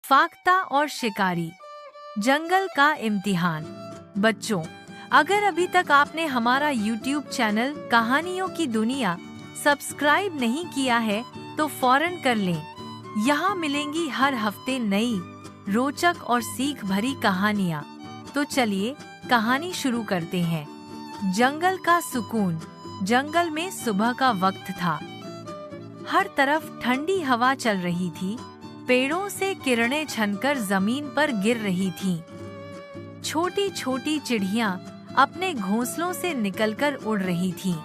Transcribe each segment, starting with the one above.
फाख्ता और शिकारी, जंगल का इम्तिहान। बच्चों, अगर अभी तक आपने हमारा YouTube चैनल कहानियों की दुनिया सब्सक्राइब नहीं किया है तो फौरन कर लें। यहाँ मिलेंगी हर हफ्ते नई, रोचक और सीख भरी कहानियाँ। तो चलिए कहानी शुरू करते हैं। जंगल का सुकून। जंगल में सुबह का वक्त था। हर तरफ ठंडी हवा चल रही थी। पेड़ों से किरणें छनकर जमीन पर गिर रही थीं। छोटी छोटी चिड़ियां अपने घोंसलों से निकलकर उड़ रही थीं।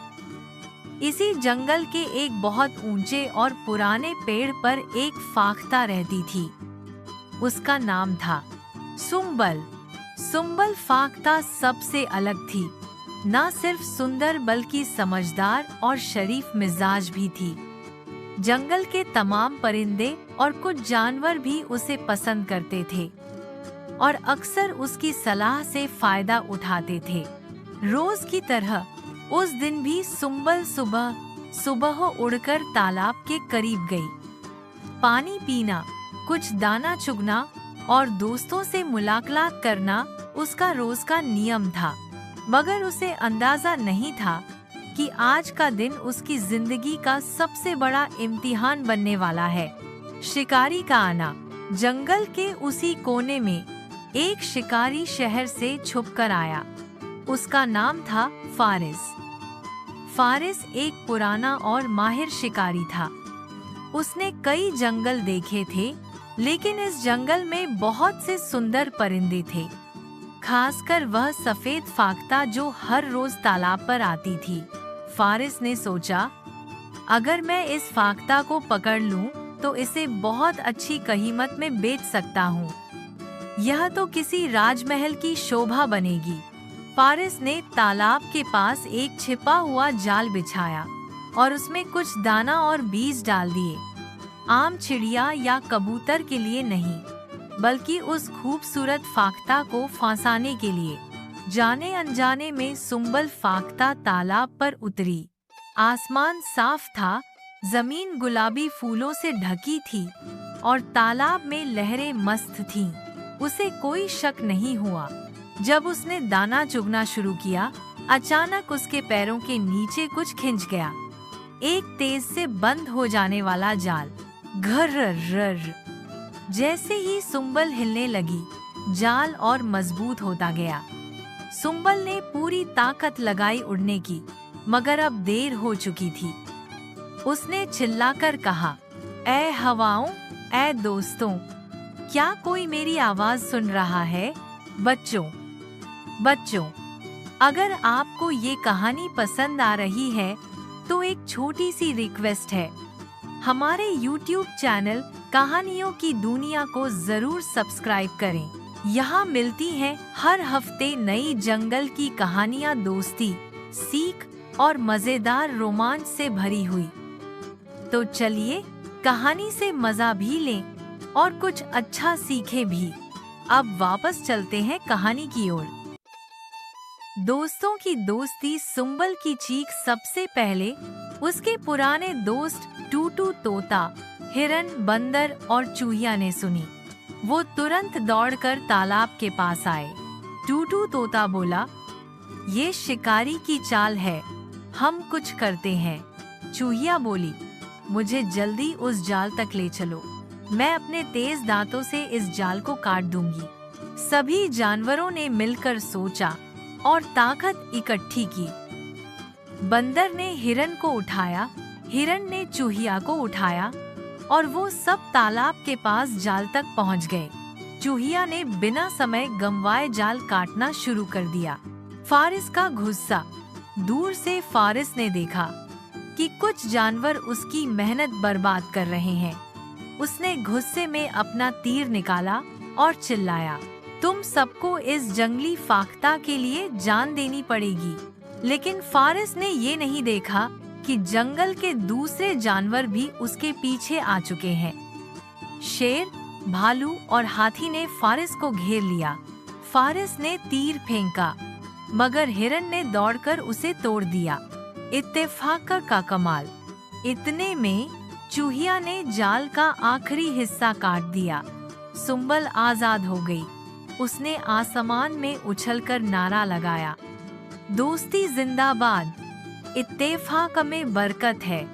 इसी जंगल के एक बहुत ऊंचे और पुराने पेड़ पर एक फाख्ता रहती थी। उसका नाम था सुंबल। सुंबल फाख्ता सबसे अलग थी। न सिर्फ सुंदर बल्कि समझदार और शरीफ मिजाज भी थी। जंगल के तमाम परिंदे और कुछ जानवर भी उसे पसंद करते थे और अक्सर उसकी सलाह से फायदा उठाते थे। रोज की तरह उस दिन भी सुंबल सुबह सुबह उड़कर तालाब के करीब गई। पानी पीना, कुछ दाना चुगना और दोस्तों से मुलाकात करना उसका रोज का नियम था। मगर उसे अंदाजा नहीं था कि आज का दिन उसकी जिंदगी का सबसे बड़ा इम्तिहान बनने वाला है। शिकारी का आना। जंगल के उसी कोने में एक शिकारी शहर से छुपकर आया। उसका नाम था फारिस। फारिस एक पुराना और माहिर शिकारी था। उसने कई जंगल देखे थे, लेकिन इस जंगल में बहुत से सुंदर परिंदे थे, खासकर वह सफेद फाख्ता जो हर रोज तालाब पर आती थी। फारिस ने सोचा, अगर मैं इस फाख्ता को पकड़ लूं, तो इसे बहुत अच्छी कीमत में बेच सकता हूं। यह तो किसी राजमहल की शोभा बनेगी। फारिस ने तालाब के पास एक छिपा हुआ जाल बिछाया और उसमें कुछ दाना और बीज डाल दिए। आम चिड़िया या कबूतर के लिए नहीं, बल्कि उस खूबसूरत फाख्ता को फंसाने के लिए। जाने अनजाने में सुंबल फाख्ता तालाब पर उतरी। आसमान साफ था, जमीन गुलाबी फूलों से ढकी थी और तालाब में लहरें मस्त थीं। उसे कोई शक नहीं हुआ। जब उसने दाना चुगना शुरू किया, अचानक उसके पैरों के नीचे कुछ खिंच गया। एक तेज से बंद हो जाने वाला जाल। घर्र। जैसे ही सुंबल हिलने लगी, जाल और मजबूत होता गया। सुंबल ने पूरी ताकत लगाई उड़ने की, मगर अब देर हो चुकी थी। उसने चिल्लाकर कहा, ऐ हवाओं, ऐ दोस्तों, क्या कोई मेरी आवाज सुन रहा है? बच्चों, अगर आपको ये कहानी पसंद आ रही है तो एक छोटी सी रिक्वेस्ट है। हमारे YouTube चैनल कहानियों की दुनिया को जरूर सब्सक्राइब करें। यहाँ मिलती हैं हर हफ्ते नई जंगल की कहानियाँ, दोस्ती, सीख और मजेदार रोमांच से भरी हुई। तो चलिए कहानी से मजा भी लें और कुछ अच्छा सीखें भी। अब वापस चलते हैं कहानी की ओर। दोस्तों की दोस्ती। सुंबल की चीख सबसे पहले उसके पुराने दोस्त टूटू तोता, हिरन, बंदर और चूहिया ने सुनी। वो तुरंत दौड़कर तालाब के पास आए। टूटू तोता बोला, ये शिकारी की चाल है, हम कुछ करते हैं। चूहिया बोली, मुझे जल्दी उस जाल तक ले चलो, मैं अपने तेज दांतों से इस जाल को काट दूंगी। सभी जानवरों ने मिलकर सोचा और ताकत इकट्ठी की। बंदर ने हिरन को उठाया, हिरन ने चूहिया को उठाया और वो सब तालाब के पास जाल तक पहुंच गए। चूहिया ने बिना समय गंवाए जाल काटना शुरू कर दिया। फारिस का गुस्सा। दूर से फारिस ने देखा कि कुछ जानवर उसकी मेहनत बर्बाद कर रहे हैं। उसने गुस्से में अपना तीर निकाला और चिल्लाया, तुम सबको इस जंगली फाख्ता के लिए जान देनी पड़ेगी। लेकिन फारिस ने ये नहीं देखा कि जंगल के दूसरे जानवर भी उसके पीछे आ चुके हैं। शेर, भालू और हाथी ने फारिस को घेर लिया। फारिस ने तीर फेंका, मगर हिरन ने दौड़कर उसे तोड़ दिया। इत्तेफाक का कमाल। इतने में चूहिया ने जाल का आखिरी हिस्सा काट दिया। सुंबल आजाद हो गई। उसने आसमान में उछलकर नारा लगाया, दोस्ती जिंदाबाद, इत्तेफाक में बरकत है।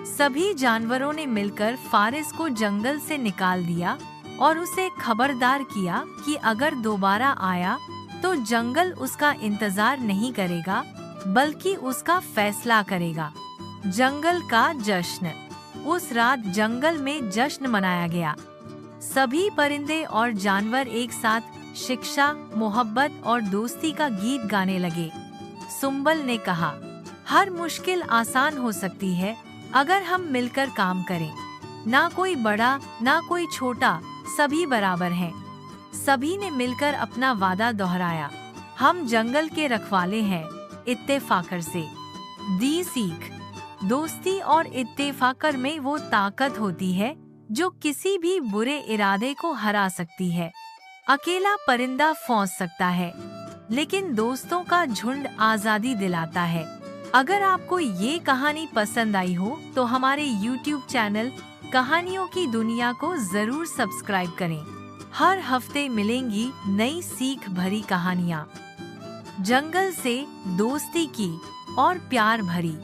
सभी जानवरों ने मिलकर फारिस को जंगल से निकाल दिया और उसे खबरदार किया कि अगर दोबारा आया तो जंगल उसका इंतजार नहीं करेगा बल्कि उसका फैसला करेगा। जंगल का जश्न। उस रात जंगल में जश्न मनाया गया। सभी परिंदे और जानवर एक साथ शिक्षा, मोहब्बत और दोस्ती का गीत गाने लगे। सुंबल ने कहा, हर मुश्किल आसान हो सकती है अगर हम मिलकर काम करें। ना कोई बड़ा ना कोई छोटा, सभी बराबर हैं। सभी ने मिलकर अपना वादा दोहराया, हम जंगल के रखवाले हैं, इत्तेफाकर से। दी सीख। दोस्ती और इत्तेफाकर में वो ताकत होती है जो किसी भी बुरे इरादे को हरा सकती है। अकेला परिंदा फौंस सकता है, लेकिन दोस्तों का झुंड आजादी दिलाता है। अगर आपको ये कहानी पसंद आई हो तो हमारे YouTube चैनल कहानियों की दुनिया को जरूर सब्सक्राइब करें। हर हफ्ते मिलेंगी नई सीख भरी कहानियाँ, जंगल से दोस्ती की और प्यार भरी।